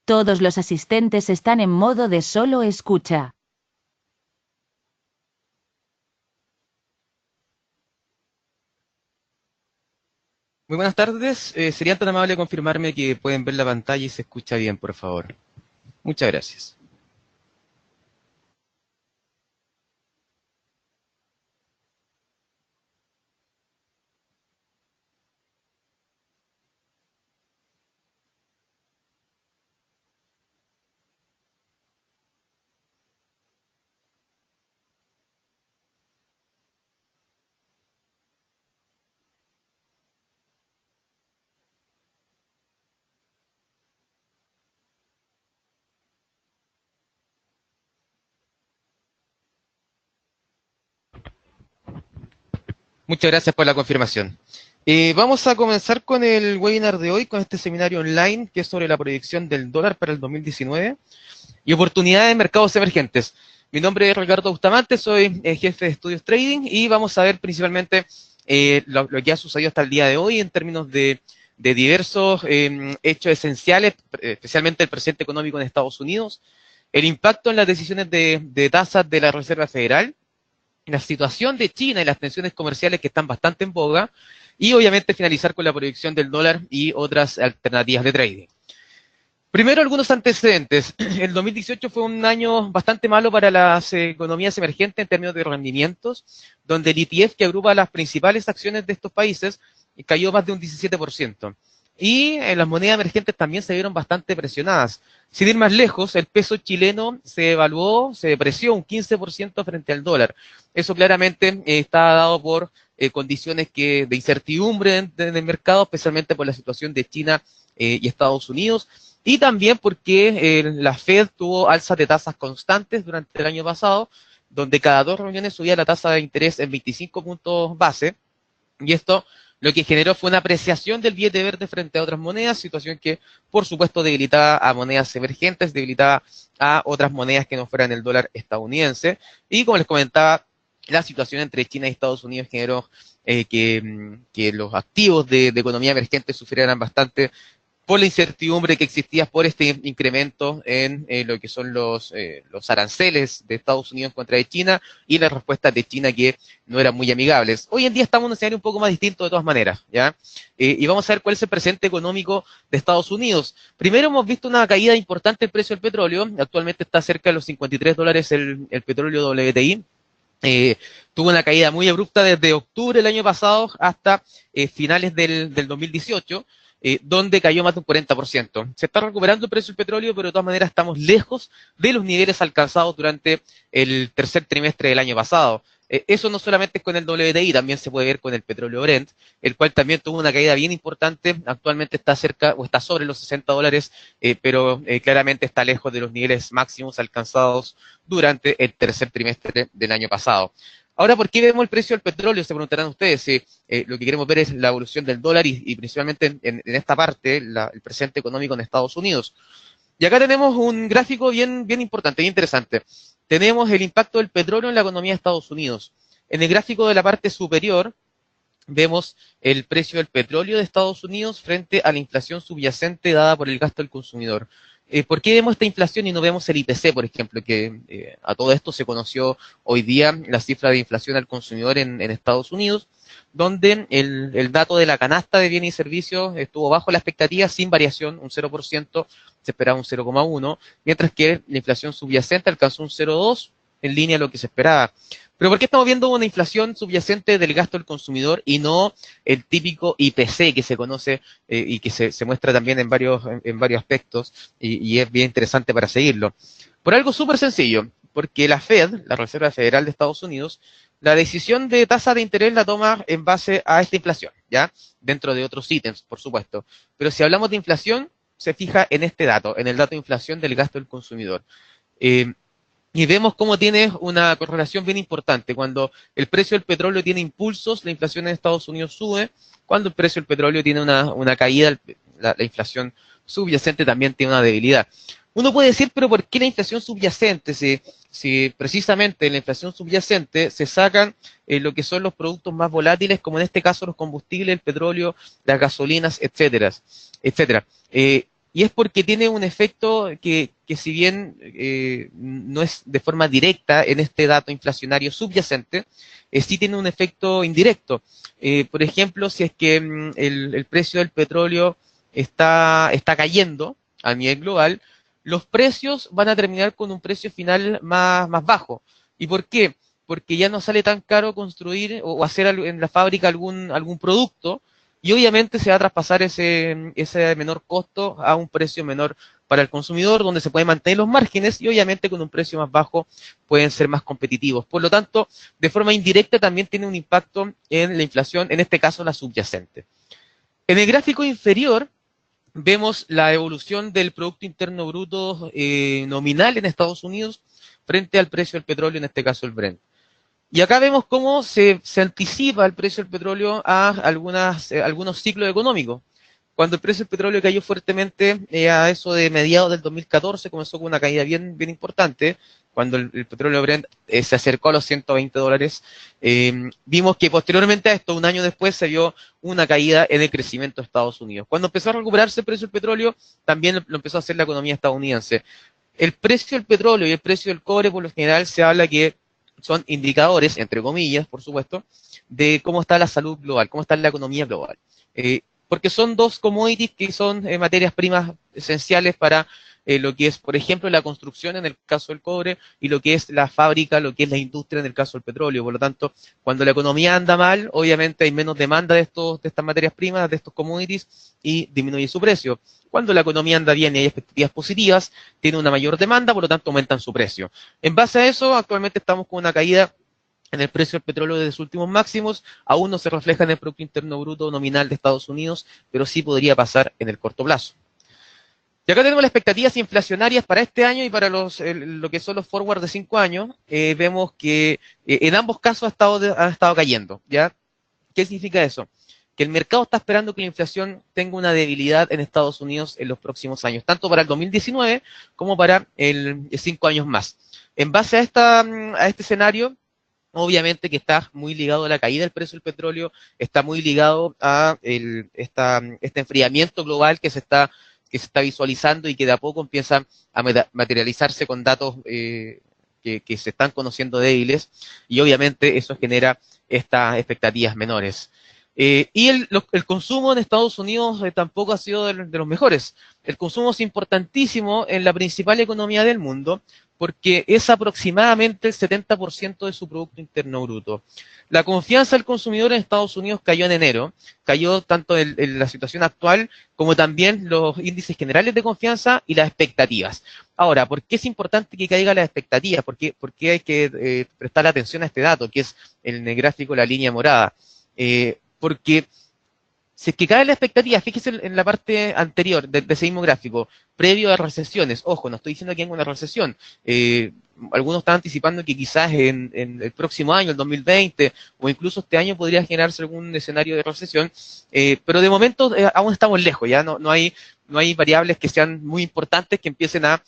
Todos los asistentes están en modo de solo escucha. Muy buenas tardes. ¿Serían tan amables de confirmarme que pueden ver la pantalla y se escucha bien, por favor? Muchas gracias. Muchas gracias por la confirmación. Vamos a comenzar con el webinar de hoy, con este seminario online que es sobre la proyección del dólar para el 2019 y oportunidades de mercados emergentes. Mi nombre es Ricardo Bustamante, soy jefe de estudios trading y vamos a ver principalmente lo que ha sucedido hasta el día de hoy en términos de diversos hechos esenciales, especialmente el presente económico en Estados Unidos, el impacto en las decisiones de tasas de la Reserva Federal, la situación de China y las tensiones comerciales que están bastante en boga, y obviamente finalizar con la proyección del dólar y otras alternativas de trading. Primero, algunos antecedentes. El 2018 fue un año bastante malo para las economías emergentes en términos de rendimientos, donde el ETF, que agrupa las principales acciones de estos países, cayó más de un 17%. Y las monedas emergentes también se vieron bastante presionadas. Sin ir más lejos, el peso chileno se evaluó, se depreció un 15% frente al dólar. Eso claramente está dado por condiciones de incertidumbre en el mercado, especialmente por la situación de China y Estados Unidos, y también porque la Fed tuvo alzas de tasas constantes durante el año pasado, donde cada 2 reuniones subía la tasa de interés en 25 puntos base, y esto lo que generó fue una apreciación del billete verde frente a otras monedas, situación que por supuesto debilitaba a monedas emergentes, debilitaba a otras monedas que no fueran el dólar estadounidense, y como les comentaba, la situación entre China y Estados Unidos generó que los activos de economía emergente sufrieran bastante por la incertidumbre que existía por este incremento en lo que son los aranceles de Estados Unidos contra China y las respuestas de China que no eran muy amigables. Hoy en día estamos en un escenario un poco más distinto de todas maneras, ¿ya? Y vamos a ver cuál es el presente económico de Estados Unidos. Primero hemos visto una caída importante del precio del petróleo, actualmente está cerca de los $53 el petróleo WTI. Eh, Tuvo una caída muy abrupta desde octubre del año pasado hasta finales del 2018, donde cayó más de un 40%. Se está recuperando el precio del petróleo, pero de todas maneras estamos lejos de los niveles alcanzados durante el tercer trimestre del año pasado. Eso no solamente es con el WTI, también se puede ver con el petróleo Brent, el cual también tuvo una caída bien importante, actualmente está cerca o está sobre los $60, pero claramente está lejos de los niveles máximos alcanzados durante el tercer trimestre del año pasado. Ahora, ¿por qué vemos el precio del petróleo? Se preguntarán ustedes. Lo que queremos ver es la evolución del dólar y principalmente en esta parte, el presente económico en Estados Unidos. Y acá tenemos un gráfico bien importante, bien interesante. Tenemos el impacto del petróleo en la economía de Estados Unidos. En el gráfico de la parte superior vemos el precio del petróleo de Estados Unidos frente a la inflación subyacente dada por el gasto del consumidor. ¿Por qué vemos esta inflación y no vemos el IPC, por ejemplo, que a todo esto se conoció hoy día la cifra de inflación al consumidor en Estados Unidos, donde el dato de la canasta de bienes y servicios estuvo bajo la expectativa, sin variación, un 0%, se esperaba un 0,1%, mientras que la inflación subyacente alcanzó un 0,2%, en línea a lo que se esperaba. Pero ¿por qué estamos viendo una inflación subyacente del gasto del consumidor y no el típico IPC que se conoce y que se muestra también en varios aspectos y es bien interesante para seguirlo? Por algo súper sencillo, porque la Fed, la Reserva Federal de Estados Unidos, la decisión de tasa de interés la toma en base a esta inflación, ¿ya? Dentro de otros ítems, por supuesto. Pero si hablamos de inflación, se fija en este dato, en el dato de inflación del gasto del consumidor. Eh, y vemos cómo tiene una correlación bien importante. Cuando el precio del petróleo tiene impulsos, la inflación en Estados Unidos sube. Cuando el precio del petróleo tiene una caída, la inflación subyacente también tiene una debilidad. Uno puede decir, pero ¿por qué la inflación subyacente? Si precisamente en la inflación subyacente se sacan lo que son los productos más volátiles, como en este caso los combustibles, el petróleo, las gasolinas, etcétera. y es porque tiene un efecto que si bien no es de forma directa en este dato inflacionario subyacente, sí tiene un efecto indirecto. Por ejemplo, si es que el precio del petróleo está cayendo a nivel global, los precios van a terminar con un precio final más bajo. ¿Y por qué? Porque ya no sale tan caro construir o hacer en la fábrica algún producto, y obviamente se va a traspasar ese menor costo a un precio menor para el consumidor, donde se pueden mantener los márgenes y obviamente con un precio más bajo pueden ser más competitivos. Por lo tanto, de forma indirecta también tiene un impacto en la inflación, en este caso la subyacente. En el gráfico inferior vemos la evolución del Producto Interno Bruto nominal en Estados Unidos frente al precio del petróleo, en este caso el Brent. Y acá vemos cómo se anticipa el precio del petróleo a algunos ciclos económicos. Cuando el precio del petróleo cayó fuertemente a eso de mediados del 2014, comenzó con una caída bien importante. Cuando el petróleo Brent se acercó a los $120, vimos que posteriormente a esto, un año después, se vio una caída en el crecimiento de Estados Unidos. Cuando empezó a recuperarse el precio del petróleo, también lo empezó a hacer la economía estadounidense. El precio del petróleo y el precio del cobre, por lo general, se habla que son indicadores, entre comillas, por supuesto, de cómo está la salud global, cómo está la economía global. Porque son dos commodities que son materias primas esenciales para lo que es, por ejemplo, la construcción en el caso del cobre y lo que es la fábrica, lo que es la industria en el caso del petróleo. Por lo tanto, cuando la economía anda mal, obviamente hay menos demanda de estas materias primas, de estos commodities, y disminuye su precio. Cuando la economía anda bien y hay expectativas positivas, tiene una mayor demanda, por lo tanto aumentan su precio. En base a eso, actualmente estamos con una caída en el precio del petróleo desde sus últimos máximos. Aún no se refleja en el Producto Interno Bruto nominal de Estados Unidos, pero sí podría pasar en el corto plazo. Y acá tenemos las expectativas inflacionarias para este año y para lo que son los forward de 5 años. Vemos que en ambos casos ha estado cayendo, ¿ya? ¿Qué significa eso? Que el mercado está esperando que la inflación tenga una debilidad en Estados Unidos en los próximos años, tanto para el 2019 como para el 5 años más. En base a este escenario, obviamente que está muy ligado a la caída del precio del petróleo, está muy ligado a este enfriamiento global que se está visualizando y que de a poco empieza a materializarse con datos que se están conociendo débiles, y obviamente eso genera estas expectativas menores. Y el consumo en Estados Unidos tampoco ha sido de los mejores. El consumo es importantísimo en la principal economía del mundo porque es aproximadamente el 70% de su Producto Interno Bruto. La confianza del consumidor en Estados Unidos cayó en enero, cayó tanto en la situación actual como también los índices generales de confianza y las expectativas. Ahora, ¿por qué es importante que caigan las expectativas? ¿Por qué hay que prestar atención a este dato, que es en el gráfico la línea morada? Porque si es que cae la expectativa, fíjese en la parte anterior de ese mismo gráfico, previo a recesiones. Ojo, no estoy diciendo que haya una recesión. Algunos están anticipando que quizás en el próximo año, el 2020, o incluso este año podría generarse algún escenario de recesión, pero de momento aún estamos lejos, ya no hay variables que sean muy importantes que empiecen a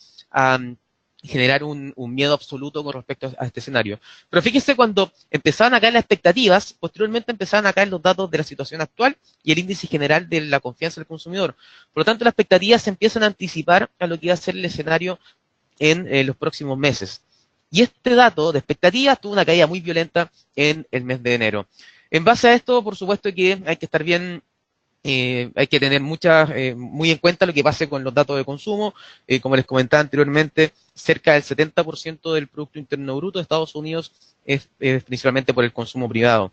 generar un miedo absoluto con respecto a este escenario. Pero fíjense, cuando empezaban a caer las expectativas, posteriormente empezaban a caer los datos de la situación actual y el índice general de la confianza del consumidor. Por lo tanto, las expectativas se empiezan a anticipar a lo que va a ser el escenario en los próximos meses. Y este dato de expectativas tuvo una caída muy violenta en el mes de enero. En base a esto, por supuesto que hay que estar bien, hay que tener muy en cuenta lo que pase con los datos de consumo. Como les comentaba anteriormente, cerca del 70% del Producto Interno Bruto de Estados Unidos es principalmente por el consumo privado.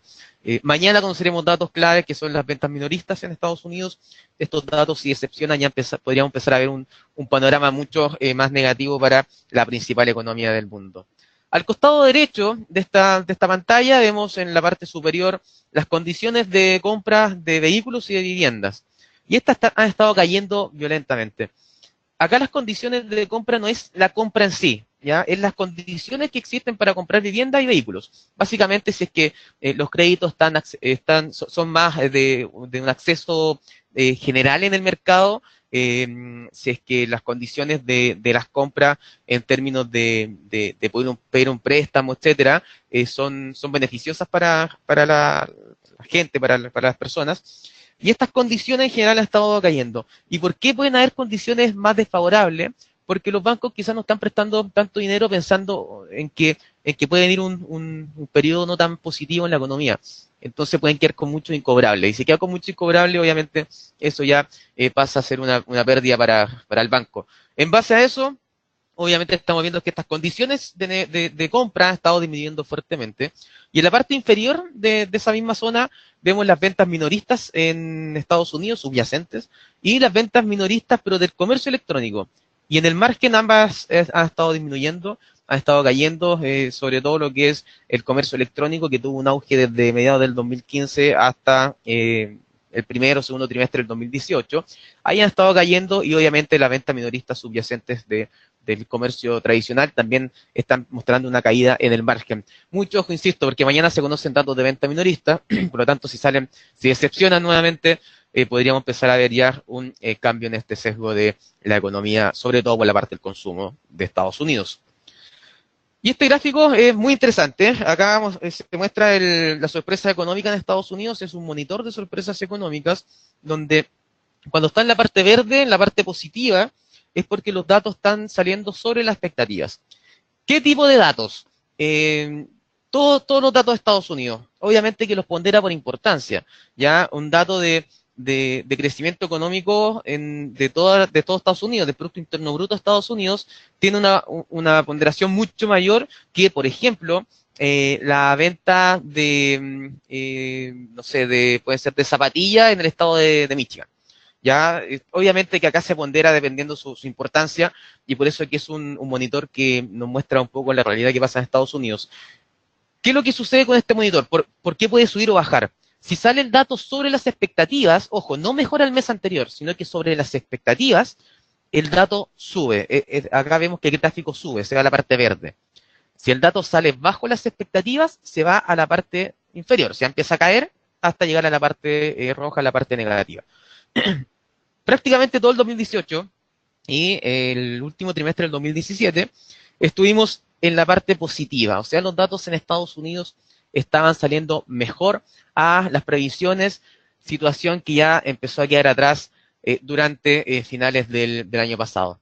Mañana conoceremos datos claves que son las ventas minoristas en Estados Unidos. Estos datos, si decepcionan, ya podríamos empezar a ver un panorama mucho más negativo para la principal economía del mundo. Al costado derecho de esta pantalla vemos en la parte superior las condiciones de compra de vehículos y de viviendas. Y estas han estado cayendo violentamente. Acá las condiciones de compra no es la compra en sí, ¿ya? Es las condiciones que existen para comprar vivienda y vehículos. Básicamente, si es que los créditos son más de un acceso general en el mercado, si es que las condiciones de las compras en términos de poder pedir un préstamo, etcétera, son beneficiosas para la gente, para las personas. Y estas condiciones en general han estado cayendo. ¿Y por qué pueden haber condiciones más desfavorables? Porque los bancos quizás no están prestando tanto dinero pensando en que puede venir un periodo no tan positivo en la economía. Entonces pueden quedar con mucho incobrable. Y si queda con mucho incobrable, obviamente eso ya pasa a ser una pérdida para el banco. En base a eso, obviamente estamos viendo que estas condiciones de compra han estado disminuyendo fuertemente. Y en la parte inferior de esa misma zona vemos las ventas minoristas en Estados Unidos, subyacentes, y las ventas minoristas, pero del comercio electrónico. Y en el margen ambas han estado disminuyendo, han estado cayendo, sobre todo lo que es el comercio electrónico, que tuvo un auge desde mediados del 2015 hasta el primero o segundo trimestre del 2018. Ahí han estado cayendo y obviamente las ventas minoristas subyacentes del comercio tradicional también están mostrando una caída en el margen. Mucho ojo, insisto, porque mañana se conocen datos de venta minorista, por lo tanto, si decepcionan nuevamente, podríamos empezar a ver ya un cambio en este sesgo de la economía, sobre todo por la parte del consumo de Estados Unidos. Y este gráfico es muy interesante. Acá se muestra la sorpresa económica en Estados Unidos. Es un monitor de sorpresas económicas donde cuando está en la parte verde, en la parte positiva, es porque los datos están saliendo sobre las expectativas. ¿Qué tipo de datos? Todos los datos de Estados Unidos. Obviamente que los pondera por importancia. Ya un dato de crecimiento económico de todo Estados Unidos, del Producto Interno Bruto de Estados Unidos, tiene una ponderación mucho mayor que, por ejemplo, la venta no sé, puede ser de zapatillas en el estado de Michigan. Ya, obviamente que acá se pondera dependiendo su importancia, y por eso aquí es un monitor que nos muestra un poco la realidad que pasa en Estados Unidos. ¿Qué es lo que sucede con este monitor? ¿Por qué puede subir o bajar? Si sale el dato sobre las expectativas, ojo, no mejora el mes anterior, sino que sobre las expectativas, el dato sube. Acá vemos que el gráfico sube, se va a la parte verde. Si el dato sale bajo las expectativas, se va a la parte inferior, o sea, empieza a caer hasta llegar a la parte roja, a la parte negativa. Prácticamente todo el 2018 y el último trimestre del 2017 estuvimos en la parte positiva, o sea, los datos en Estados Unidos estaban saliendo mejor a las previsiones, situación que ya empezó a quedar atrás durante finales del año pasado.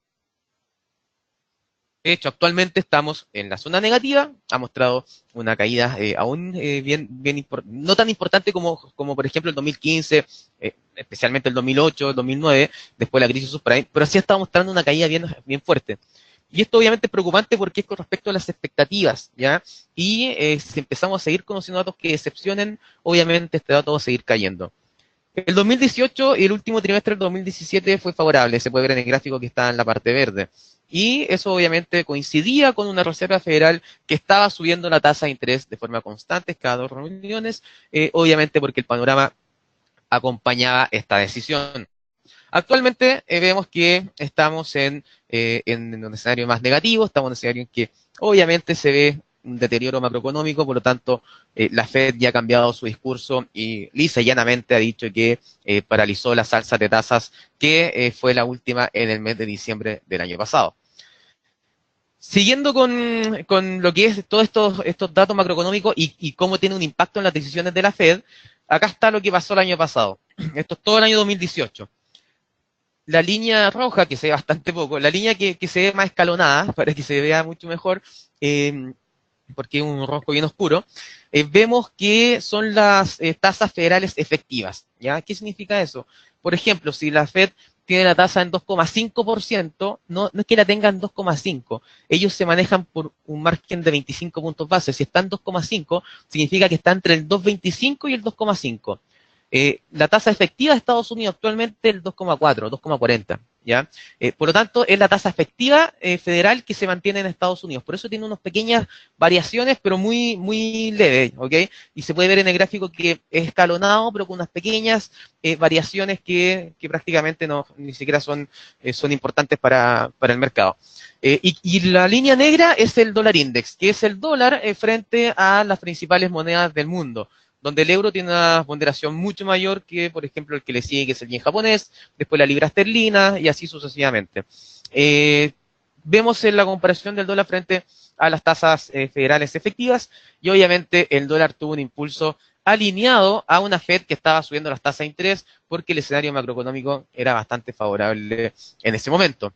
De hecho, actualmente estamos en la zona negativa, ha mostrado una caída aún no tan importante como por ejemplo el 2015, especialmente el 2008, el 2009, después de la crisis subprime, pero sí está mostrando una caída bien fuerte. Y esto obviamente es preocupante porque es con respecto a las expectativas, ¿ya? Y si empezamos a seguir conociendo datos que decepcionen, obviamente este dato va a seguir cayendo. El 2018 y el último trimestre del 2017 fue favorable, se puede ver en el gráfico que está en la parte verde. Y eso obviamente coincidía con una Reserva Federal que estaba subiendo la tasa de interés de forma constante cada 2 reuniones, obviamente porque el panorama acompañaba esta decisión. Actualmente vemos que estamos en un escenario más negativo, estamos en un escenario en que obviamente se ve un deterioro macroeconómico, por lo tanto la Fed ya ha cambiado su discurso y lisa y llanamente ha dicho que paralizó las alzas de tasas que fue la última en el mes de diciembre del año pasado. Siguiendo con lo que es todos estos datos macroeconómicos y cómo tiene un impacto en las decisiones de la Fed, acá está lo que pasó el año pasado. Esto es todo el año 2018. La línea roja, que se ve bastante poco, la línea que se ve más escalonada, para que se vea mucho mejor, porque es un rojo bien oscuro, vemos que son las tasas federales efectivas. ¿Ya? ¿Qué significa eso? Por ejemplo, si la Fed tiene la tasa en 2,5%, no es que la tengan en 2,5%, ellos se manejan por un margen de 25 puntos base. Si está en 2,5, significa que está entre el 2,25 y el 2,5. La tasa efectiva de Estados Unidos actualmente es el 2,4, 2,40, ¿ya? Por lo tanto, es la tasa efectiva federal que se mantiene en Estados Unidos. Por eso tiene unas pequeñas variaciones, pero muy, muy leves, ¿ok? Y se puede ver en el gráfico que es escalonado, pero con unas pequeñas variaciones que prácticamente ni siquiera son importantes para el mercado. Y la línea negra es el dólar index, que es el dólar frente a las principales monedas del mundo, donde el euro tiene una ponderación mucho mayor que, por ejemplo, el que le sigue, que es el yen japonés, después la libra esterlina y así sucesivamente. Vemos en la comparación del dólar frente a las tasas federales efectivas y obviamente el dólar tuvo un impulso alineado a una Fed que estaba subiendo las tasas de interés porque el escenario macroeconómico era bastante favorable en ese momento.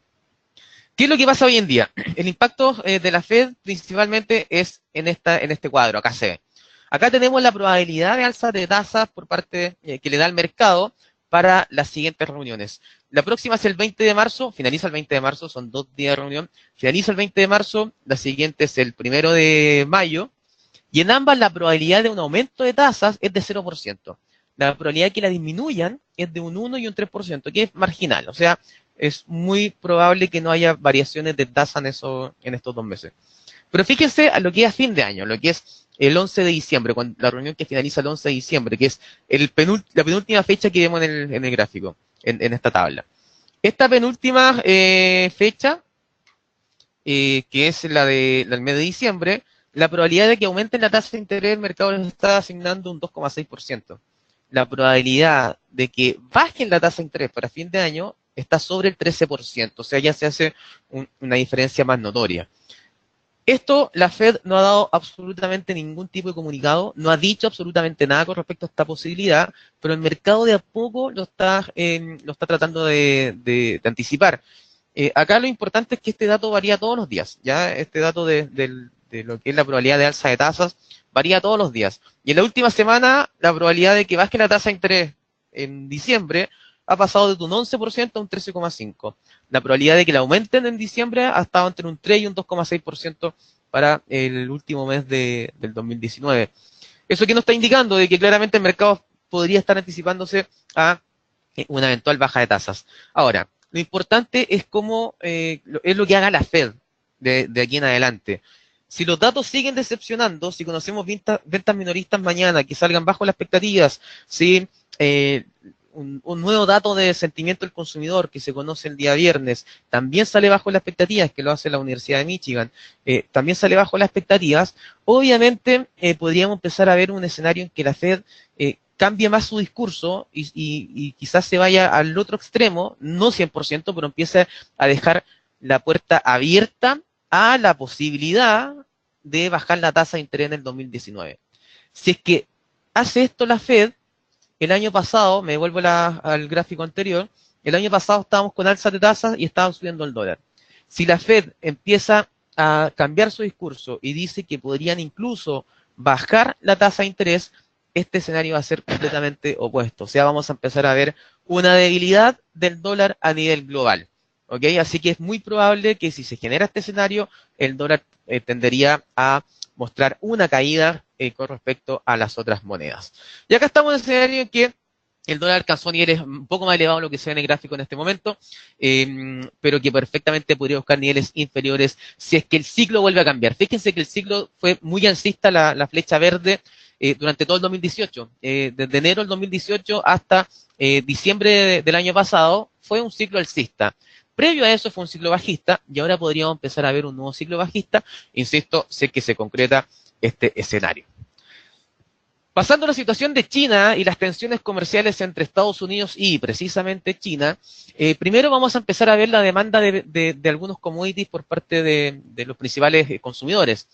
¿Qué es lo que pasa hoy en día? El impacto de la Fed principalmente es en este cuadro, acá se ve. Acá tenemos la probabilidad de alza de tasas por parte que le da el mercado para las siguientes reuniones. La próxima es el 20 de marzo, finaliza el 20 de marzo, son 2 días de reunión, finaliza el 20 de marzo, la siguiente es el 1 de mayo, y en ambas la probabilidad de un aumento de tasas es de 0%. La probabilidad de que la disminuyan es de un 1 y un 3%, que es marginal, o sea, es muy probable que no haya variaciones de tasa en estos 2 meses. Pero fíjense a lo que es a fin de año, lo que es el 11 de diciembre, la reunión que finaliza el 11 de diciembre, que es la penúltima fecha que vemos en el gráfico, en esta tabla. Esta penúltima fecha, que es la del mes de diciembre, la probabilidad de que aumenten la tasa de interés del mercado les está asignando un 2,6%. La probabilidad de que bajen la tasa de interés para fin de año está sobre el 13%, o sea, ya se hace una diferencia más notoria. Esto la Fed no ha dado absolutamente ningún tipo de comunicado, no ha dicho absolutamente nada con respecto a esta posibilidad, pero el mercado de a poco lo está tratando de anticipar. Acá lo importante es que este dato varía todos los días, ya este dato de lo que es la probabilidad de alza de tasas varía todos los días. Y en la última semana la probabilidad de que baje la tasa de interés en diciembre ha pasado de un 11% a un 13,5%. La probabilidad de que la aumenten en diciembre ha estado entre un 3 y un 2,6% para el último mes del 2019. ¿Eso qué nos está indicando? De que claramente el mercado podría estar anticipándose a una eventual baja de tasas. Ahora, lo importante es cómo es lo que haga la Fed de aquí en adelante. Si los datos siguen decepcionando, si conocemos ventas minoristas mañana que salgan bajo las expectativas, si un nuevo dato de sentimiento del consumidor que se conoce el día viernes también sale bajo las expectativas, que lo hace la Universidad de Michigan, también sale bajo las expectativas, obviamente podríamos empezar a ver un escenario en que la Fed cambie más su discurso y quizás se vaya al otro extremo, no 100%, pero empiece a dejar la puerta abierta a la posibilidad de bajar la tasa de interés en el 2019. Si es que hace esto la Fed, el año pasado, me vuelvo al gráfico anterior, el año pasado estábamos con alza de tasas y estaba subiendo el dólar. Si la Fed empieza a cambiar su discurso y dice que podrían incluso bajar la tasa de interés, este escenario va a ser completamente opuesto. O sea, vamos a empezar a ver una debilidad del dólar a nivel global. ¿Ok? Así que es muy probable que si se genera este escenario, el dólar tendería a mostrar una caída con respecto a las otras monedas. Y acá estamos en el escenario en que el dólar alcanzó niveles un poco más elevados de lo que se ve en el gráfico en este momento, pero que perfectamente podría buscar niveles inferiores si es que el ciclo vuelve a cambiar. Fíjense que el ciclo fue muy alcista, la flecha verde, durante todo el 2018. Desde enero del 2018 hasta diciembre del año pasado fue un ciclo alcista. Previo a eso fue un ciclo bajista y ahora podríamos empezar a ver un nuevo ciclo bajista, insisto, sé que se concreta este escenario. Pasando a la situación de China y las tensiones comerciales entre Estados Unidos y precisamente China, primero vamos a empezar a ver la demanda de algunos commodities por parte de los principales consumidores.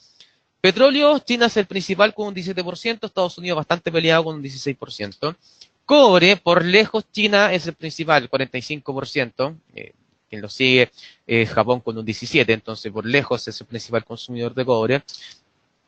Petróleo, China es el principal con un 17%, Estados Unidos bastante peleado con un 16%. Cobre, por lejos, China es el principal, 45%. Quien lo sigue Japón con un 17%, entonces por lejos es el principal consumidor de cobre.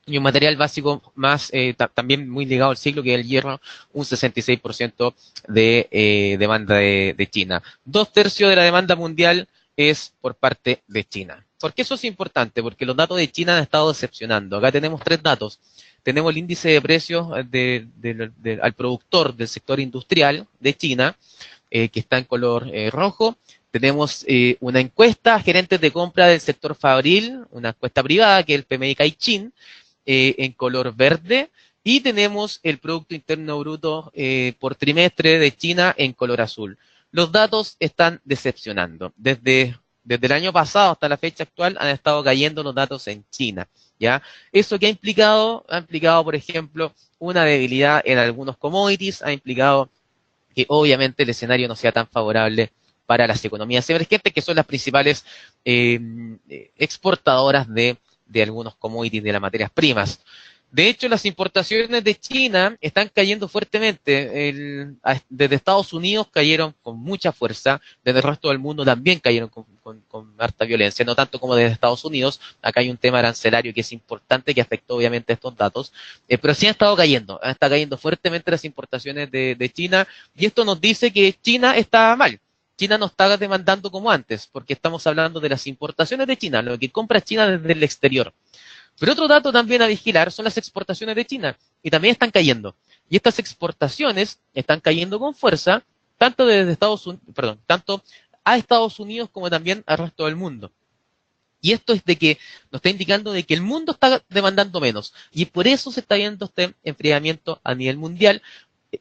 Y un material básico más también muy ligado al ciclo, que es el hierro, un 66% de demanda de China. 2/3 de la demanda mundial es por parte de China. ¿Por qué eso es importante? Porque los datos de China han estado decepcionando. Acá tenemos 3 datos. Tenemos el índice de precios al productor del sector industrial de China, que está en color rojo. Tenemos una encuesta a gerentes de compra del sector fabril, una encuesta privada, que es el PMI Caixin, en color verde, y tenemos el Producto Interno Bruto por trimestre de China en color azul. Los datos están decepcionando. Desde el año pasado hasta la fecha actual han estado cayendo los datos en China, ¿ya? ¿Eso qué ha implicado? Ha implicado, por ejemplo, una debilidad en algunos commodities, ha implicado que obviamente el escenario no sea tan favorable para las economías emergentes, que son las principales exportadoras de algunos commodities, de las materias primas. De hecho, las importaciones de China están cayendo fuertemente. Desde Estados Unidos cayeron con mucha fuerza, desde el resto del mundo también cayeron con harta violencia, no tanto como desde Estados Unidos. Acá hay un tema arancelario que es importante, que afectó obviamente estos datos, pero sí han estado cayendo fuertemente las importaciones de China, y esto nos dice que China está mal. China no está demandando como antes, porque estamos hablando de las importaciones de China, lo que compra China desde el exterior. Pero otro dato también a vigilar son las exportaciones de China, y también están cayendo. Y estas exportaciones están cayendo con fuerza, tanto desde tanto a Estados Unidos como también al resto del mundo. Y esto es de que nos está indicando de que el mundo está demandando menos. Y por eso se está viendo este enfriamiento a nivel mundial.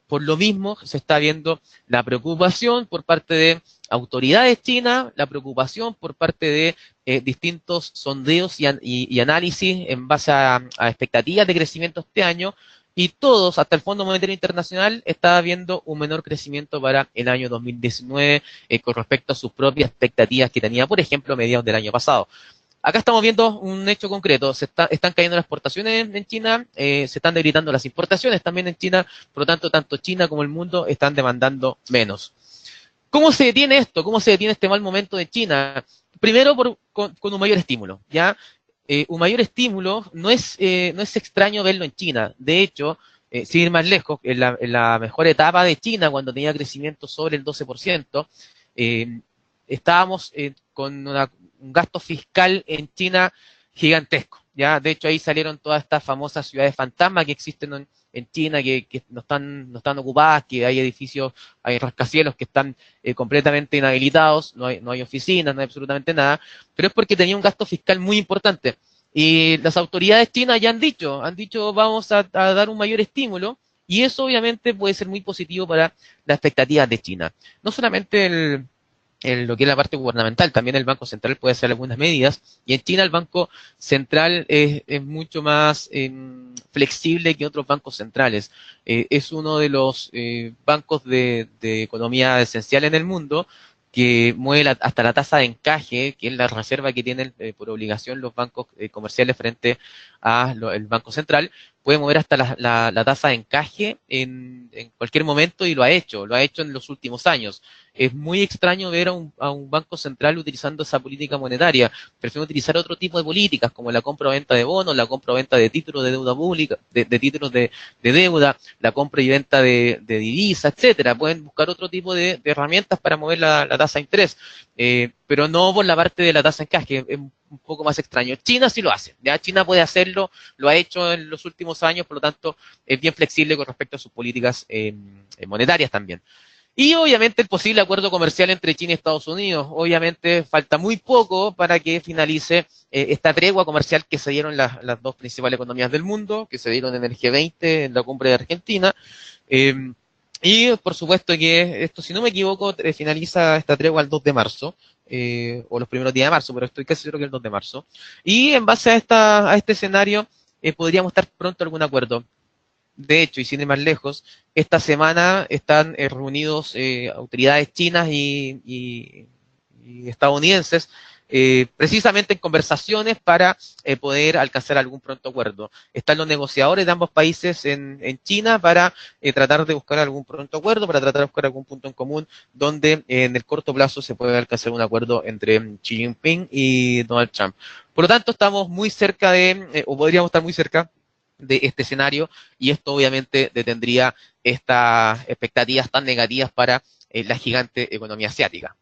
Por lo mismo se está viendo la preocupación por parte de autoridades chinas, la preocupación por parte de distintos sondeos y análisis en base a expectativas de crecimiento este año, y todos, hasta el Fondo Monetario Internacional, está viendo un menor crecimiento para el año 2019 con respecto a sus propias expectativas que tenía, por ejemplo, a mediados del año pasado. Acá estamos viendo un hecho concreto, están cayendo las exportaciones en China, se están debilitando las importaciones también en China, por lo tanto, tanto China como el mundo están demandando menos. ¿Cómo se detiene esto? ¿Cómo se detiene este mal momento de China? Primero, con un mayor estímulo, ¿ya? Un mayor estímulo no es extraño verlo en China. De hecho, sin ir más lejos, en la mejor etapa de China, cuando tenía crecimiento sobre el 12%, estábamos con un gasto fiscal en China gigantesco, ¿ya? De hecho, ahí salieron todas estas famosas ciudades fantasma que existen en China, que no están ocupadas, que hay edificios, hay rascacielos que están completamente inhabilitados, no hay oficinas, no hay absolutamente nada, pero es porque tenía un gasto fiscal muy importante. Y las autoridades chinas ya han dicho vamos a dar un mayor estímulo, y eso obviamente puede ser muy positivo para las expectativas de China. No solamente lo que es la parte gubernamental, también el Banco Central puede hacer algunas medidas, y en China el Banco Central es mucho más flexible que otros bancos centrales. Es uno de los bancos de economía esencial en el mundo, que mueve hasta la tasa de encaje, que es la reserva que tienen por obligación los bancos comerciales frente al Banco Central. Puede mover hasta la tasa de encaje en cualquier momento, y lo ha hecho en los últimos años. Es muy extraño ver a un banco central utilizando esa política monetaria. Prefieren utilizar otro tipo de políticas, como la compra o venta de bonos, la compra o venta de títulos de deuda pública, de títulos de deuda, la compra y venta de divisas, etcétera. Pueden buscar otro tipo de herramientas para mover la tasa de interés, pero no por la parte de la tasa de encaje. Es un poco más extraño. China sí lo hace, ¿ya? China puede hacerlo, lo ha hecho en los últimos años, por lo tanto es bien flexible con respecto a sus políticas monetarias también. Y obviamente el posible acuerdo comercial entre China y Estados Unidos. Obviamente falta muy poco para que finalice esta tregua comercial que se dieron las dos principales economías del mundo, que se dieron en el G20, en la cumbre de Argentina. Y por supuesto que esto, si no me equivoco, finaliza esta tregua el 2 de marzo, o los primeros días de marzo, pero estoy casi seguro que el 2 de marzo. Y en base a este escenario, podríamos estar pronto a algún acuerdo. De hecho, y sin ir más lejos, esta semana están reunidos autoridades chinas y estadounidenses, precisamente en conversaciones para poder alcanzar algún pronto acuerdo. Están los negociadores de ambos países en China para tratar de buscar algún pronto acuerdo, para tratar de buscar algún punto en común donde en el corto plazo se pueda alcanzar un acuerdo entre Xi Jinping y Donald Trump. Por lo tanto, estamos muy cerca o podríamos estar muy cerca de este escenario, y esto obviamente detendría estas expectativas tan negativas para la gigante economía asiática.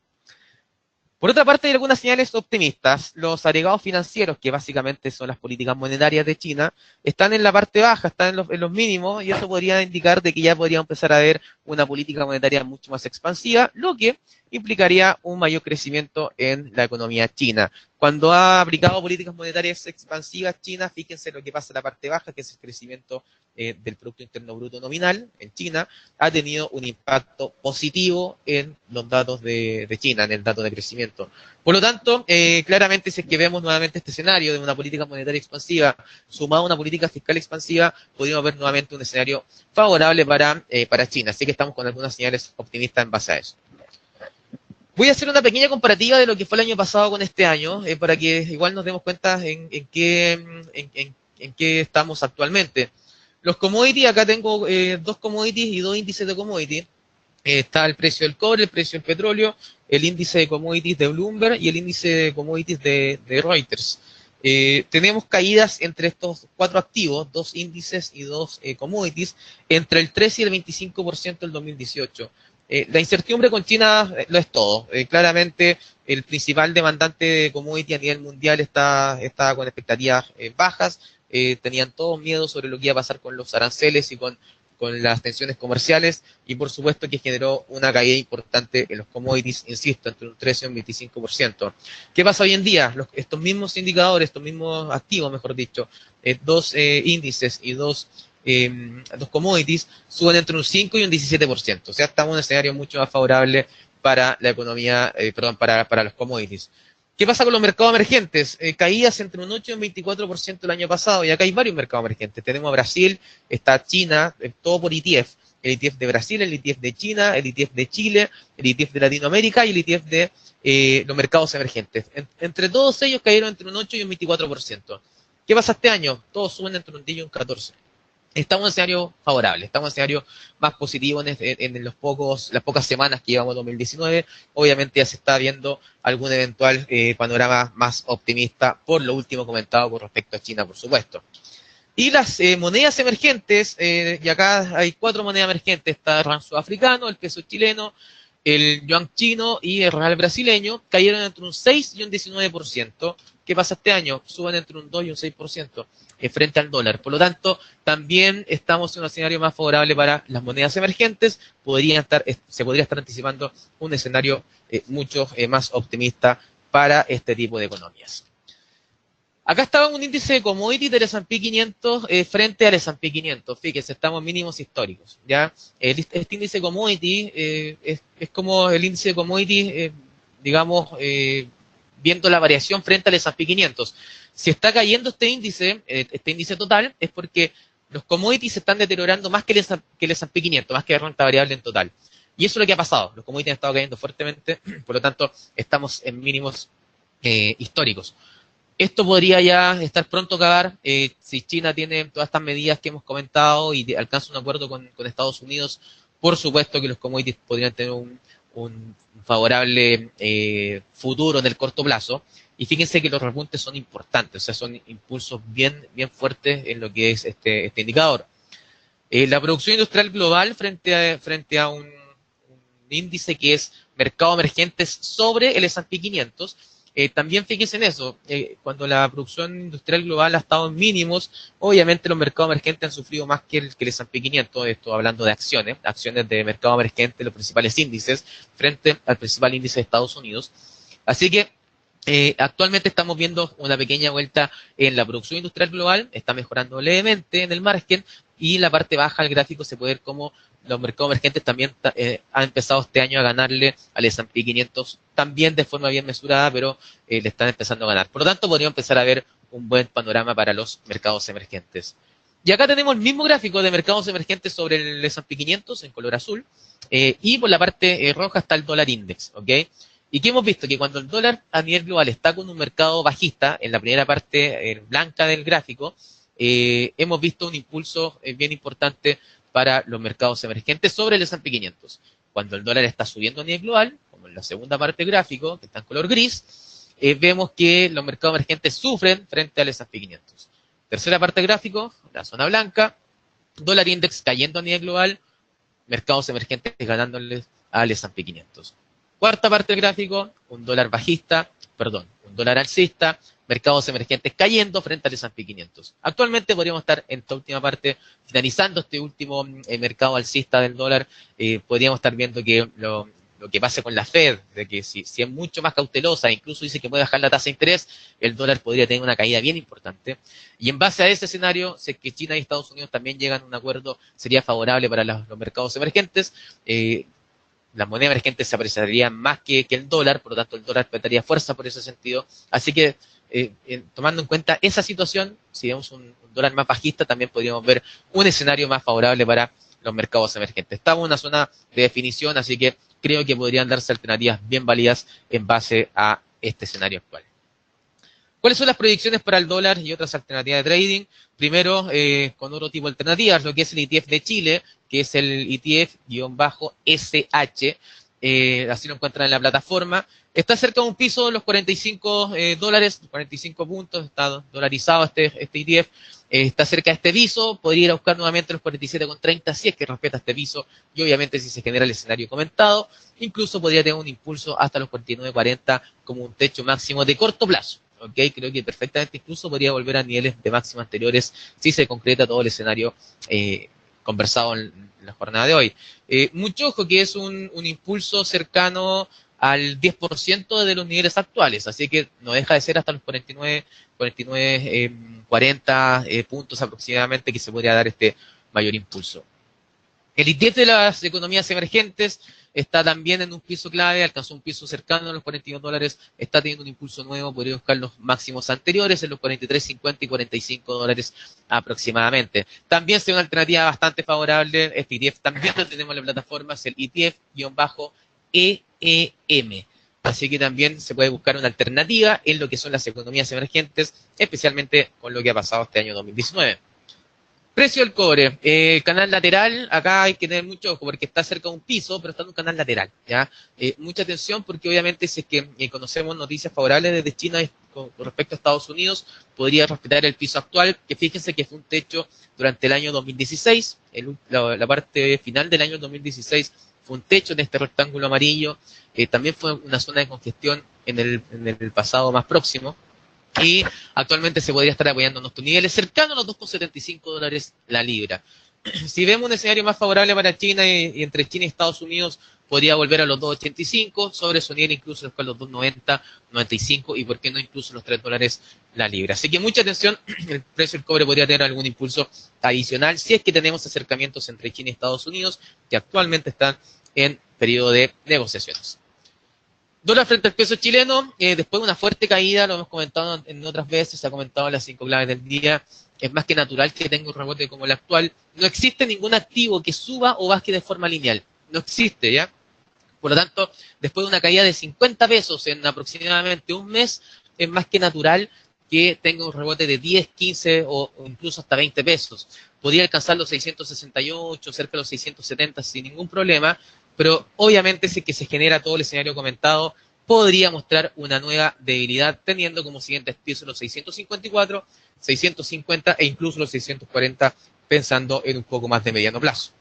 Por otra parte, hay algunas señales optimistas. Los agregados financieros, que básicamente son las políticas monetarias de China, están en la parte baja, están en los mínimos, y eso podría indicar de que ya podría empezar a haber una política monetaria mucho más expansiva, lo que implicaría un mayor crecimiento en la economía china. Cuando ha aplicado políticas monetarias expansivas China, fíjense lo que pasa en la parte baja, que es el crecimiento del Producto Interno Bruto nominal en China, ha tenido un impacto positivo en los datos de China, en el dato de crecimiento. Por lo tanto, claramente si es que vemos nuevamente este escenario de una política monetaria expansiva sumado a una política fiscal expansiva, podríamos ver nuevamente un escenario favorable para China. Así que estamos con algunas señales optimistas en base a eso. Voy a hacer una pequeña comparativa de lo que fue el año pasado con este año, para que igual nos demos cuenta en qué en qué estamos actualmente. Los commodities, acá tengo dos commodities y dos índices de commodities. Está el precio del cobre, el precio del petróleo, el índice de commodities de Bloomberg y el índice de commodities de Reuters. Tenemos caídas entre estos cuatro activos, dos índices y dos commodities, entre el 13 y el 25% del 2018. La incertidumbre con China lo es todo. Claramente el principal demandante de commodity a nivel mundial está con expectativas bajas. Tenían todos miedo sobre lo que iba a pasar con los aranceles y con las tensiones comerciales, y por supuesto que generó una caída importante en los commodities, insisto, entre un 13 y un 25%. ¿Qué pasa hoy en día? Estos mismos indicadores, estos mismos activos, mejor dicho, dos índices y dos commodities suben entre un 5 y un 17%. O sea, estamos en un escenario mucho más favorable para la economía, para los commodities. ¿Qué pasa con los mercados emergentes? Caídas entre un 8 y un 24% el año pasado, y acá hay varios mercados emergentes. Tenemos a Brasil, está China, todo por ETF. El ETF de Brasil, el ETF de China, el ETF de Chile, el ETF de Latinoamérica y el ETF de los mercados emergentes. Entre todos ellos cayeron entre un 8 y un 24%. ¿Qué pasa este año? Todos suben entre un 10 y un 14%. Estamos en un escenario favorable, estamos en un escenario más positivo en las pocas semanas que llevamos 2019. Obviamente ya se está viendo algún eventual panorama más optimista por lo último comentado con respecto a China, por supuesto. Y las monedas emergentes, y acá hay 4 monedas emergentes, está el rand sudafricano, el peso chileno, el yuan chino y el real brasileño, cayeron entre un 6 y un 19%. ¿Qué pasa este año? Suben entre un 2 y un 6% frente al dólar. Por lo tanto, también estamos en un escenario más favorable para las monedas emergentes. Se podría estar anticipando un escenario mucho más optimista para este tipo de economías. Acá estaba un índice de commodity del S&P 500 frente al S&P 500. Fíjense, estamos en mínimos históricos, ¿ya? Este índice de commodity es como el índice de commodity, digamos, viendo la variación frente al S&P 500. Si está cayendo este índice total, es porque los commodities se están deteriorando más que el S&P 500, más que la renta variable en total. Y eso es lo que ha pasado. Los commodities han estado cayendo fuertemente, por lo tanto, estamos en mínimos históricos. Esto podría ya estar pronto a acabar si China tiene todas estas medidas que hemos comentado y alcanza un acuerdo con Estados Unidos. Por supuesto que los commodities podrían tener un favorable futuro en el corto plazo. Y fíjense que los repuntes son importantes, o sea, son impulsos bien fuertes en lo que es este indicador. La producción industrial global frente a un índice que es mercado emergentes sobre el S&P 500. También fíjense en eso, cuando la producción industrial global ha estado en mínimos, obviamente los mercados emergentes han sufrido más que el S&P 500, esto hablando de acciones de mercado emergente, los principales índices, frente al principal índice de Estados Unidos. Así que actualmente estamos viendo una pequeña vuelta en la producción industrial global, está mejorando levemente en el margen, y en la parte baja del gráfico se puede ver cómo los mercados emergentes también han empezado este año a ganarle al S&P 500, también de forma bien mesurada, pero le están empezando a ganar. Por lo tanto, podríamos empezar a ver un buen panorama para los mercados emergentes. Y acá tenemos el mismo gráfico de mercados emergentes sobre el S&P 500 en color azul, y por la parte roja está el dólar index, ¿ok? ¿Y qué hemos visto? Que cuando el dólar a nivel global está con un mercado bajista, en la primera parte blanca del gráfico, hemos visto un impulso bien importante para los mercados emergentes sobre el S&P 500. Cuando el dólar está subiendo a nivel global, como en la segunda parte del gráfico, que está en color gris, vemos que los mercados emergentes sufren frente al S&P 500. Tercera parte del gráfico, la zona blanca, dólar index cayendo a nivel global, mercados emergentes ganándoles al S&P 500. Cuarta parte del gráfico, un dólar alcista, mercados emergentes cayendo frente al S&P 500. Actualmente podríamos estar en esta última parte, finalizando este último mercado alcista del dólar. Podríamos estar viendo que lo que pase con la Fed, de que si es mucho más cautelosa, incluso dice que puede bajar la tasa de interés, el dólar podría tener una caída bien importante. Y en base a ese escenario, si es que China y Estados Unidos también llegan a un acuerdo, sería favorable para los mercados emergentes. Las monedas emergentes se apreciarían más que el dólar, por lo tanto el dólar perdería fuerza por ese sentido. Así que tomando en cuenta esa situación, si vemos un dólar más bajista, también podríamos ver un escenario más favorable para los mercados emergentes. Estamos en una zona de definición, así que creo que podrían darse alternativas bien válidas en base a este escenario actual. ¿Cuáles son las proyecciones para el dólar y otras alternativas de trading? Primero, con otro tipo de alternativas, lo que es el ETF de Chile, que es el ETF-SH, así lo encuentran en la plataforma. Está cerca de un piso de los 45 dólares, 45 puntos, está dolarizado este ETF, está cerca de este piso, podría ir a buscar nuevamente los 47,30 si es que respeta este piso, y obviamente si se genera el escenario comentado, incluso podría tener un impulso hasta los 49,40 como un techo máximo de corto plazo. Okay, creo que perfectamente incluso podría volver a niveles de máximo anteriores si se concreta todo el escenario conversado en la jornada de hoy. Mucho ojo que es un impulso cercano al 10% de los niveles actuales, así que no deja de ser hasta los 40 puntos aproximadamente que se podría dar este mayor impulso. El ETF de las economías emergentes está también en un piso clave, alcanzó un piso cercano a los 42 dólares, está teniendo un impulso nuevo, podría buscar los máximos anteriores en los 43,50 y 45 dólares aproximadamente. También sería una alternativa bastante favorable, este ETF también lo tenemos en la plataforma, es el ETF-EEM. Así que también se puede buscar una alternativa en lo que son las economías emergentes, especialmente con lo que ha pasado este año 2019. Precio del cobre, canal lateral, acá hay que tener mucho ojo porque está cerca de un piso, pero está en un canal lateral, ¿ya? Mucha atención porque obviamente si es que conocemos noticias favorables desde China con respecto a Estados Unidos, podría respetar el piso actual, que fíjense que fue un techo durante el año 2016, la parte final del año 2016 fue un techo en este rectángulo amarillo, también fue una zona de congestión en el pasado más próximo, y actualmente se podría estar apoyando en nuestros niveles cercanos a los 2,75 dólares la libra. Si vemos un escenario más favorable para China y entre China y Estados Unidos, podría volver a los 2,85, sobre su nivel incluso después los 2,90, 95 y por qué no incluso los 3 dólares la libra. Así que mucha atención, el precio del cobre podría tener algún impulso adicional si es que tenemos acercamientos entre China y Estados Unidos que actualmente están en periodo de negociaciones. Dólar frente al peso chileno, después de una fuerte caída, lo hemos comentado en otras veces, se ha comentado en las 5 claves del día, es más que natural que tenga un rebote como el actual. No existe ningún activo que suba o baje de forma lineal, no existe, ¿ya? Por lo tanto, después de una caída de 50 pesos en aproximadamente un mes, es más que natural que tenga un rebote de 10, 15 o incluso hasta 20 pesos. Podría alcanzar los 668, cerca de los 670 sin ningún problema, pero obviamente si que se genera todo el escenario comentado, podría mostrar una nueva debilidad, teniendo como siguientes pisos los 654, 650 e incluso los 640, pensando en un poco más de mediano plazo.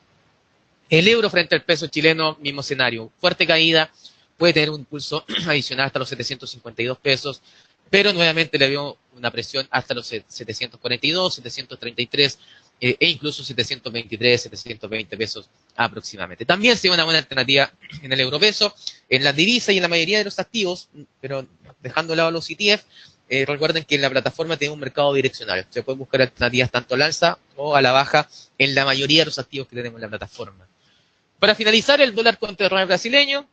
El euro frente al peso chileno, mismo escenario, fuerte caída, puede tener un impulso adicional hasta los 752 pesos, pero nuevamente le veo una presión hasta los 742, 733 e incluso 723, 720 pesos aproximadamente. También sería una buena alternativa en el euro peso, en las divisas y en la mayoría de los activos, pero dejando de lado los ETF, recuerden que en la plataforma tiene un mercado direccional. Se pueden buscar alternativas tanto al alza o a la baja en la mayoría de los activos que tenemos en la plataforma. Para finalizar, el dólar contra el real brasileño,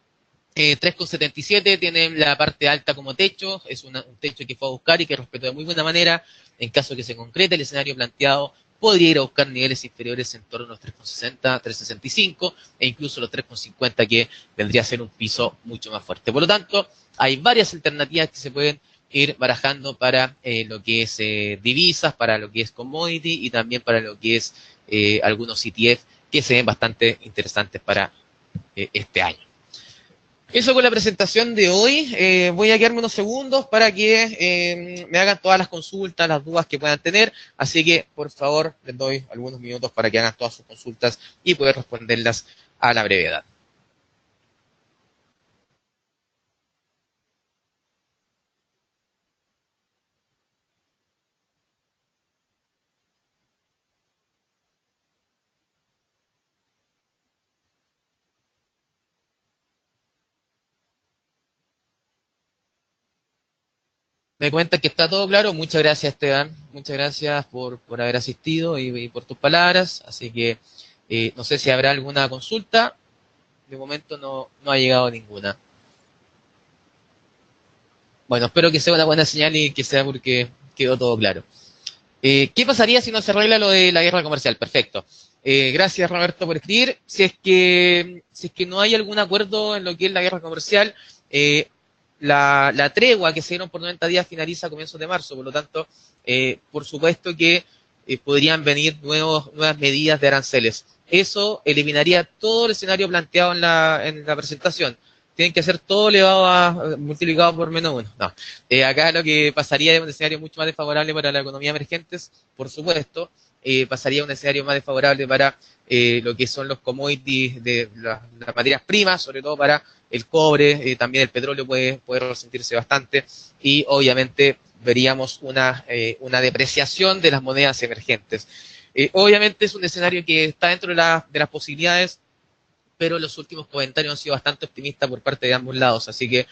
3,77 tiene la parte alta como techo, es un techo que fue a buscar y que respetó de muy buena manera. En caso que se concrete el escenario planteado, podría ir a buscar niveles inferiores en torno a los 3,60, 3,65 e incluso los 3,50 que vendría a ser un piso mucho más fuerte. Por lo tanto, hay varias alternativas que se pueden ir barajando para lo que es divisas, para lo que es commodity y también para lo que es algunos ETF que se ven bastante interesantes para este año. Eso con la presentación de hoy. Voy a quedarme unos segundos para que me hagan todas las consultas, las dudas que puedan tener. Así que, por favor, les doy algunos minutos para que hagan todas sus consultas y poder responderlas a la brevedad. Me cuentan que está todo claro. Muchas gracias, Esteban. Muchas gracias por haber asistido y por tus palabras. Así que no sé si habrá alguna consulta. De momento no ha llegado ninguna. Bueno, espero que sea una buena señal y que sea porque quedó todo claro. ¿Qué pasaría si no se arregla lo de la guerra comercial? Perfecto. Gracias, Roberto, por escribir. Si es que no hay algún acuerdo en lo que es la guerra comercial, la tregua que se dieron por 90 días finaliza a comienzos de marzo, por lo tanto, por supuesto que podrían venir nuevas medidas de aranceles. Eso eliminaría todo el escenario planteado en la presentación. Tienen que hacer todo multiplicado por -1. No. Acá lo que pasaría es un escenario mucho más desfavorable para la economía emergentes, por supuesto. Pasaría un escenario más desfavorable para lo que son los commodities de las materias primas, sobre todo para el cobre, también el petróleo puede resentirse bastante, y obviamente veríamos una depreciación de las monedas emergentes. Obviamente es un escenario que está dentro de las posibilidades, pero los últimos comentarios han sido bastante optimistas por parte de ambos lados, así que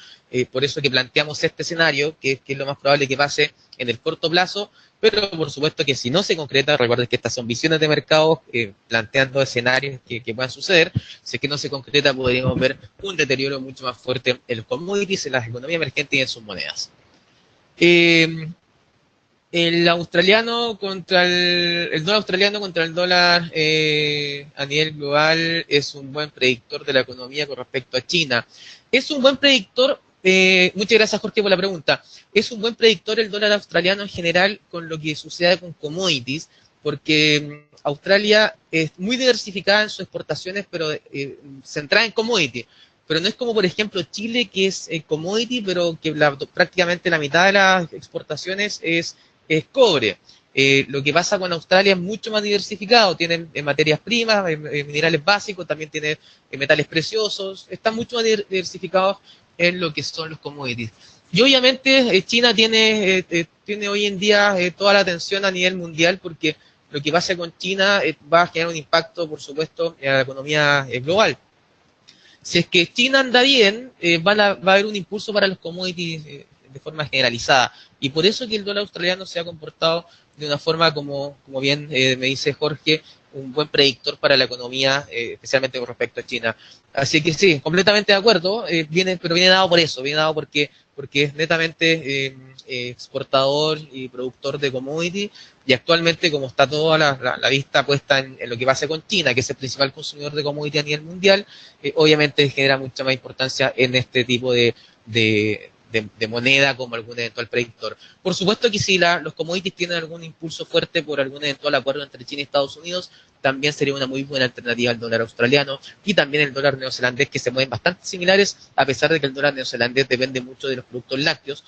por eso que planteamos este escenario, que es lo más probable que pase en el corto plazo, pero por supuesto que si no se concreta, recuerden que estas son visiones de mercado planteando escenarios que puedan suceder. Si es que no se concreta, podríamos ver un deterioro mucho más fuerte en los commodities, en las economías emergentes y en sus monedas. El australiano contra el dólar australiano contra el dólar a nivel global es un buen predictor de la economía con respecto a China. Es un buen predictor, muchas gracias Jorge por la pregunta, es un buen predictor el dólar australiano en general con lo que sucede con commodities, porque Australia es muy diversificada en sus exportaciones, pero centrada en commodities. Pero no es como, por ejemplo, Chile, que es commodity, pero que prácticamente la mitad de las exportaciones es cobre. Lo que pasa con Australia es mucho más diversificado, tiene materias primas, minerales básicos, también tiene metales preciosos, están mucho más diversificados en lo que son los commodities. Y obviamente China tiene hoy en día toda la atención a nivel mundial, porque lo que pasa con China va a generar un impacto, por supuesto, en la economía global. Si es que China anda bien, va a haber un impulso para los commodities de forma generalizada. Y por eso que el dólar australiano se ha comportado de una forma, como bien me dice Jorge, un buen predictor para la economía, especialmente con respecto a China. Así que sí, completamente de acuerdo, pero viene dado por eso, viene dado porque es netamente exportador y productor de commodity, y actualmente como está toda la vista puesta en lo que pasa con China, que es el principal consumidor de commodity a nivel mundial, obviamente genera mucha más importancia en este tipo de moneda como algún eventual predictor. Por supuesto que si los commodities tienen algún impulso fuerte por algún eventual acuerdo entre China y Estados Unidos, también sería una muy buena alternativa al dólar australiano y también el dólar neozelandés, que se mueven bastante similares, a pesar de que el dólar neozelandés depende mucho de los productos lácteos,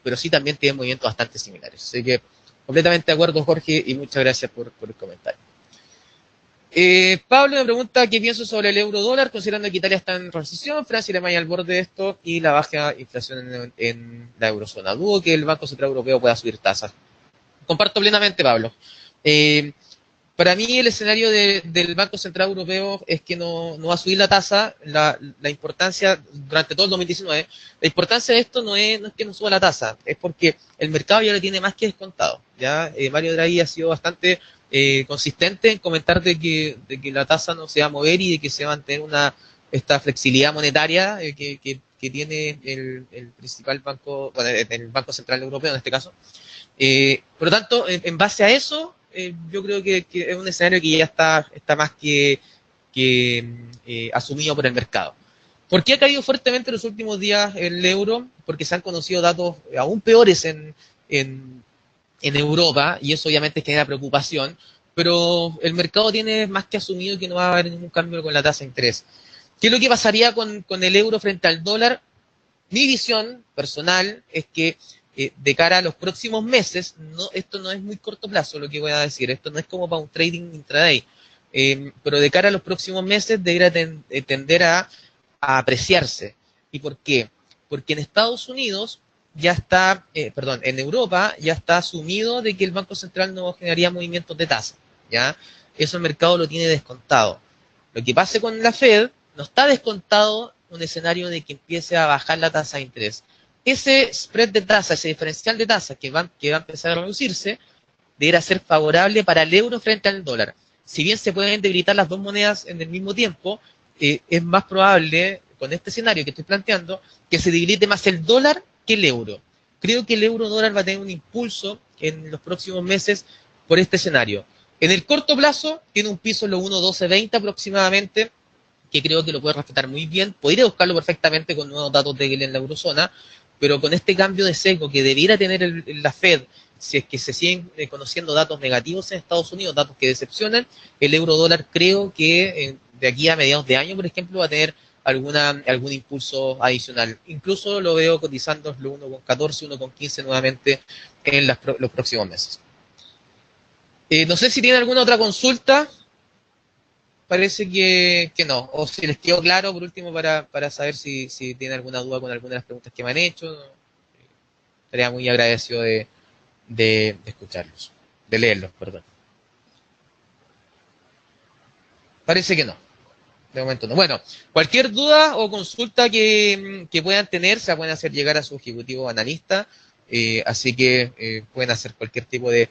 pero sí también tiene movimientos bastante similares. Así que completamente de acuerdo, Jorge, y muchas gracias por el comentario. Pablo me pregunta qué pienso sobre el euro dólar, considerando que Italia está en recesión, Francia y Alemania al borde de esto y la baja inflación en la eurozona. Dudo que el Banco Central Europeo pueda subir tasas. Comparto plenamente, Pablo. Para mí el escenario del Banco Central Europeo es que no va a subir la tasa. La importancia durante todo el 2019, la importancia de esto no es que no suba la tasa, es porque el mercado ya lo tiene más que descontado. Ya Mario Draghi ha sido bastante consistente en comentar de que la tasa no se va a mover y de que se va a mantener esta flexibilidad monetaria que tiene el principal banco, bueno, el Banco Central Europeo en este caso. Por lo tanto, en base a eso, yo creo que es un escenario que ya está más que asumido por el mercado. ¿Por qué ha caído fuertemente en los últimos días el euro? Porque se han conocido datos aún peores en Europa, y eso obviamente genera preocupación, pero el mercado tiene más que asumido que no va a haber ningún cambio con la tasa de interés. ¿Qué es lo que pasaría con el euro frente al dólar? Mi visión personal es que de cara a los próximos meses, esto no es muy corto plazo lo que voy a decir, esto no es como para un trading intraday, pero de cara a los próximos meses debería tender a apreciarse. ¿Y por qué? Porque en Estados Unidos ya está, en Europa ya está asumido de que el Banco Central no generaría movimientos de tasa, ¿ya? Eso el mercado lo tiene descontado. Lo que pase con la Fed, no está descontado un escenario de que empiece a bajar la tasa de interés. Ese spread de tasa, ese diferencial de tasa que va a empezar a reducirse, deberá ser favorable para el euro frente al dólar. Si bien se pueden debilitar las dos monedas en el mismo tiempo, es más probable, con este escenario que estoy planteando, que se debilite más el dólar que el euro. Creo que el euro dólar va a tener un impulso en los próximos meses por este escenario. En el corto plazo tiene un piso en los 1.1220 aproximadamente, que creo que lo puede respetar muy bien. Podría buscarlo perfectamente con nuevos datos de en la eurozona, pero con este cambio de sesgo que debiera tener la Fed, si es que se siguen conociendo datos negativos en Estados Unidos, datos que decepcionan, el euro dólar creo que de aquí a mediados de año, por ejemplo, va a tener algún impulso adicional. Incluso lo veo cotizando los 1,14, 1,15 nuevamente en los próximos meses. No sé si tienen alguna otra consulta. Parece que no. O si les quedó claro, por último, para saber si tienen alguna duda con alguna de las preguntas que me han hecho. Estaría muy agradecido de escucharlos, de leerlos, perdón. Parece que no. De momento no. Bueno, cualquier duda o consulta que puedan tener, se la pueden hacer llegar a su ejecutivo analista. Así que pueden hacer cualquier tipo de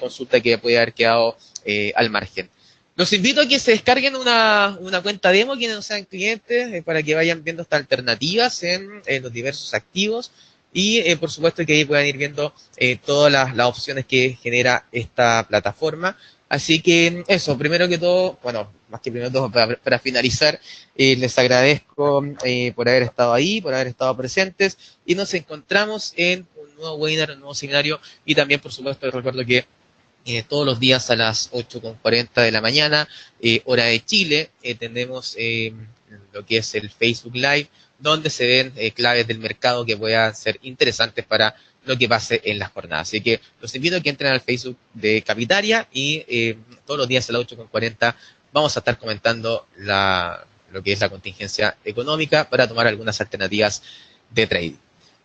consulta que pueda haber quedado al margen. Los invito a que se descarguen una cuenta demo, quienes no sean clientes, para que vayan viendo estas alternativas en los diversos activos y por supuesto que ahí puedan ir viendo todas las opciones que genera esta plataforma. Así que eso, primero que todo, bueno, más que primero que todo, para finalizar, les agradezco por haber estado ahí, por haber estado presentes y nos encontramos en un nuevo webinar, un nuevo seminario y también, por supuesto, recuerdo que todos los días a las 8:40 de la mañana, hora de Chile, tenemos lo que es el Facebook Live, donde se ven claves del mercado que puedan ser interesantes para lo que pase en las jornadas. Así que los invito a que entren al Facebook de Capitaria y todos los días a las 8:40 vamos a estar comentando lo que es la contingencia económica para tomar algunas alternativas de trading.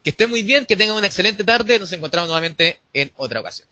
Que estén muy bien, que tengan una excelente tarde, nos encontramos nuevamente en otra ocasión.